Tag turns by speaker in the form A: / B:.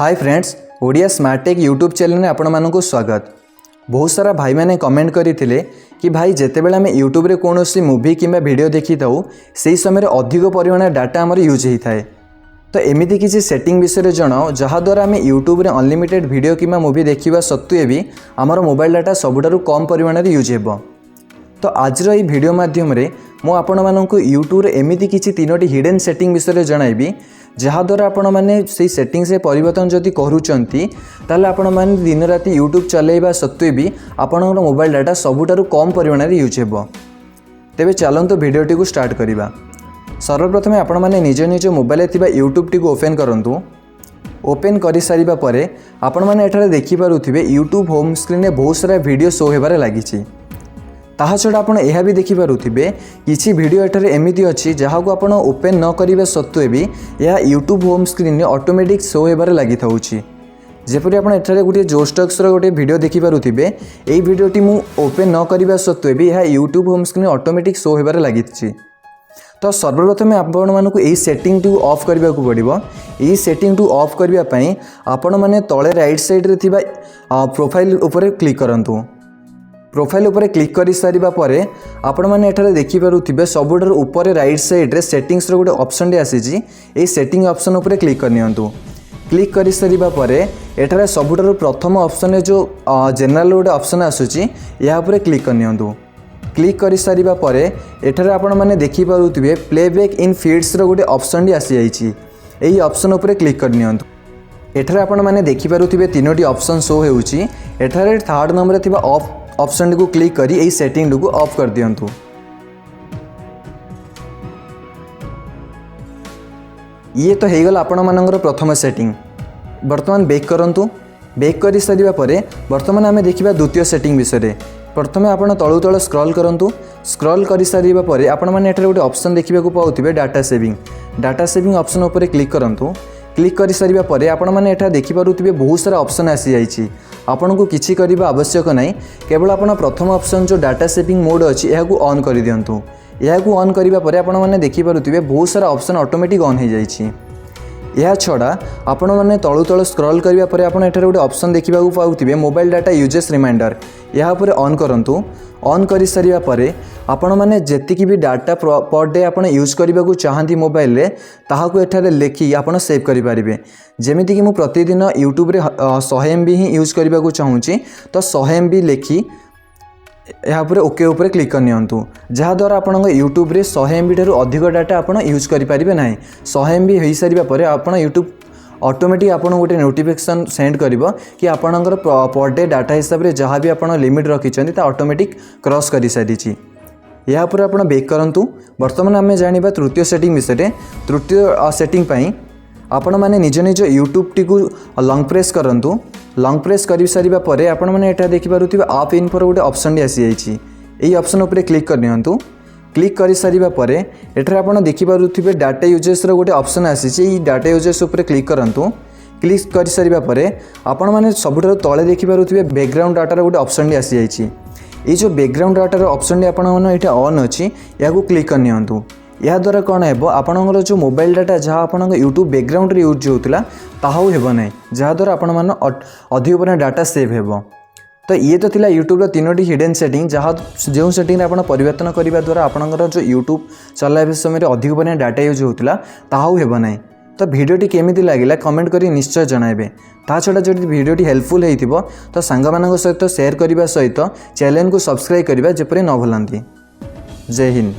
A: Hi friends, Odia smart take YouTube channel में आपण मानक स्वागत। बहुत सारा भाई मैंने कमेंट करते कि भाई जितेबाला आम यूट्यूब रे कौन मूवी कि वीडियो देखी था से समय अधिक परिमाण डाटा आमर यूज होता है। तो एमती किसी सेटिंग विषय जनाओ जहाद्वारा आम यूट्यूब रे अनलिमिटेड वीडियो कि मूवी देखा सत्वे भी आमर मोबाइल डाटा सबुठारु कम परिमाण यूज हो। तो आज ये वीडियो माध्यम मु आपण मानक यूट्यूब एमती किसी तीनोटी हिडन सेटिंग विषय जनइबी जहाद्वारा आपण मैंने से सेटिंग से परिवर्तन जदि करूँगी ताल आपण मैंने दिन राति यूट्यूब चलैबा सत्वे भी आपणकर मोबाइल डाटा सबुठारु कम परिमाण यूज हो। तेबे चलतु वीडियोटी को स्टार्ट करवा। सर्वप्रथम आपण मैंने निज निज मोबाइल थिबा यूट्यूब टी ओपन करंतु। ओपन कर सारिबा परे आपण मैंने एठारे देखि पारुथिबे यूट्यूब होम स्क्रीन में बहुत सारा वीडियो शो हेबारे लागिछि। ताहा छड़ा आपण यह भी देखि पारुथिबे किछि वीडियो एठारे एमिति अछि जहाको आपण ओपन न करिबा सत्वे भी यह यूट्यूब होम स्क्रीन में ऑटोमेटिक शो हेबारे लागि थाउछि। जेपरि आपण एठारे गोटे जोस्टक्स रो गोटे वीडियो देखि पारुथिबे एई वीडियोटी मु ओपन न करिबा सत्वे भी यह YouTube home screen automatic show हेबारे लागिछि। तो सर्वप्रथम आपण मानकु एई सेटिंग टू ऑफ करबा को पड़िबो। एई सेटिंग टू ऑफ करबा पई आपण माने तळे राइट साइड रे थिबा प्रोफाइल ऊपर क्लिक करंतु। प्रोफाइल ऊपर क्लिक कर सारिबा परे आपण माने एठारे देखि पारुथिबे सबुठारु ऊपर राइट साइड रे सेटिंग्स रो गोटे ऑप्शन आसीछि। एई सेटिंग ऑप्शन ऊपर क्लिक करनियंतु। क्लिक कर सारिबा परे एठारे सबुठारु प्रथम ऑप्शन जो जनरल गोटे ऑप्शन आसुछि या ऊपर क्लिक करनियंतु। क्लिक कर सारिबा परे एठारे आपण माने देखि पारुथिबे प्लेबैक इन फीड्स रो गोटे ऑप्शन डी आसी जाइछि। एई ऑप्शन ऊपर क्लिक करनियंतु। एठारे आपण माने देखि पारुथिबे तीनोटी ऑप्शन शो हेउछि। एठारे थर्ड नंबर थिबा ऑफ ऑप्शन को क्लिक करी एई सेटिंग को ऑफ कर दियंतु। ये तो हेगल आपण मानकर प्रथम सेटिंग। वर्तमान बैक करंतु। बैक कर सारिबा परे वर्तमान आमे देखिबा द्वितीय सेटिंग विषय। प्रथमे आपण तळु तळ स्क्रॉल करंतु। स्क्रॉल कर सारिबा परे आपण माने एठारे गोटे ऑप्शन देखिबा को पाउथिबे data saving. Data saving option ऊपर क्लिक करंतु। क्लिक कर सारिबा परे आपण माने एठा देखि पारुथिबे बहुत सारा ऑप्शन आसी जाइछि। आपन को किछि करिबा आवश्यक नाही, केवल आपण प्रथम ऑप्शन जो डाटा सेविंग मोड अछि एहा को ऑन करि दियंतु। एहा को ऑन करिबा परे आपण माने देखि पारुथिबे बहुत सारा ऑप्शन ऑटोमेटिक ऑन हो जाइछि। यह छड़ा आपण माने तळु तळ स्क्रॉल करिबा परे आपण एठारे गोटे ऑप्शन देखिबा को पाउथिबे मोबाइल डाटा यूजेस रिमाइंडर। यहा परे ऑन करंतु। ऑन कर सारिबा परे आपण माने जेतिकी भी डाटा पर डे आपण यूज करबा को चाहंती मोबाइल रे ताहा को एठारे लेखि आपण सेव करि पारिबे। जेमिति कि मु प्रतिदिन यूट्यूब रे 100 MB ही यूज करबा को चाहूची तो 100 MB लेखि यहाँ पर ओके ऊपर क्लिक करनियंतु। जहाँ द्वारा आपण यूट्यूब रे 100 MB ठारू अधिक डाटा आपण यूज करि पारिबे नाही। 100 MB होई सारिबा परे आपण यूट्यूब ऑटोमेटिक आपन गोटे नोटिफिकेशन सेंड करिवो कि आपनकर पर डे डाटा हिसाब रे जहाँ भी आपन लिमिट रखिछन्ती ता ऑटोमेटिक क्रॉस करि सारिछि। या पर आपन बैक करंतु। वर्तमान आमे जानिबा तृतीय सेटिंग विषय। तृतीय सेटिंग पई आपण माने निज निज यूट्यूब टी को लॉन्ग प्रेस करंतु। लॉन्ग प्रेस करि सारिबा परे आपण माने एटा देखि पारुथिबे आप इन पर गोटे ऑप्शन डी आसी जाइछि। एई ऑप्शन ऊपर क्लिक करनियंतु। क्लिक कर सारिबा परे एठारे आपण देखि पारुथिबे डाटा यूजेस रो गोटे ऑप्शन आसीछि। एई डाटा यूजेस ऊपर क्लिक करंतु। क्लिक कर सारिबा परे आपण माने सबुठारु तळे देखि पारुथिबे बैकग्राउंड डाटा रो गोटे ऑप्शन डी आसी जाइछि। एई जो बैकग्राउंड डाटा रो ऑप्शन डी आपण माने एटा ऑन अछि या को क्लिक करनियंतु। या द्वारा कौन हेबो आपनकर जो मोबाइल डाटा जहाँ आपन यूट्यूब बैकग्राउंड रे यूज होउतला ताहा हेबो नै, जहाँ द्वारा आपण मान अधिक परिमाण डाटा सेव हेबो। तो ये तो थिला यूट्यूब रो तीनोटी हिडन सेटिंग जहाँ जो सेटिंग आपण परिवर्तन करबा द्वारा आपनकर जो यूट्यूब चलाइबा समय अधिक परिमाण डाटा यूज होउतला ताहा हेबो नै। तो वीडियोटी केमिति लागिला कमेंट करी निश्चय जणाइबे। ता छडा जदि वीडियोटी हेल्पफुल हेइथिबो तो सांगमानक सहित शेयर करबा सहित चैनल को सब्सक्राइब करबा जेपरि न भूलंती। जय हिंद।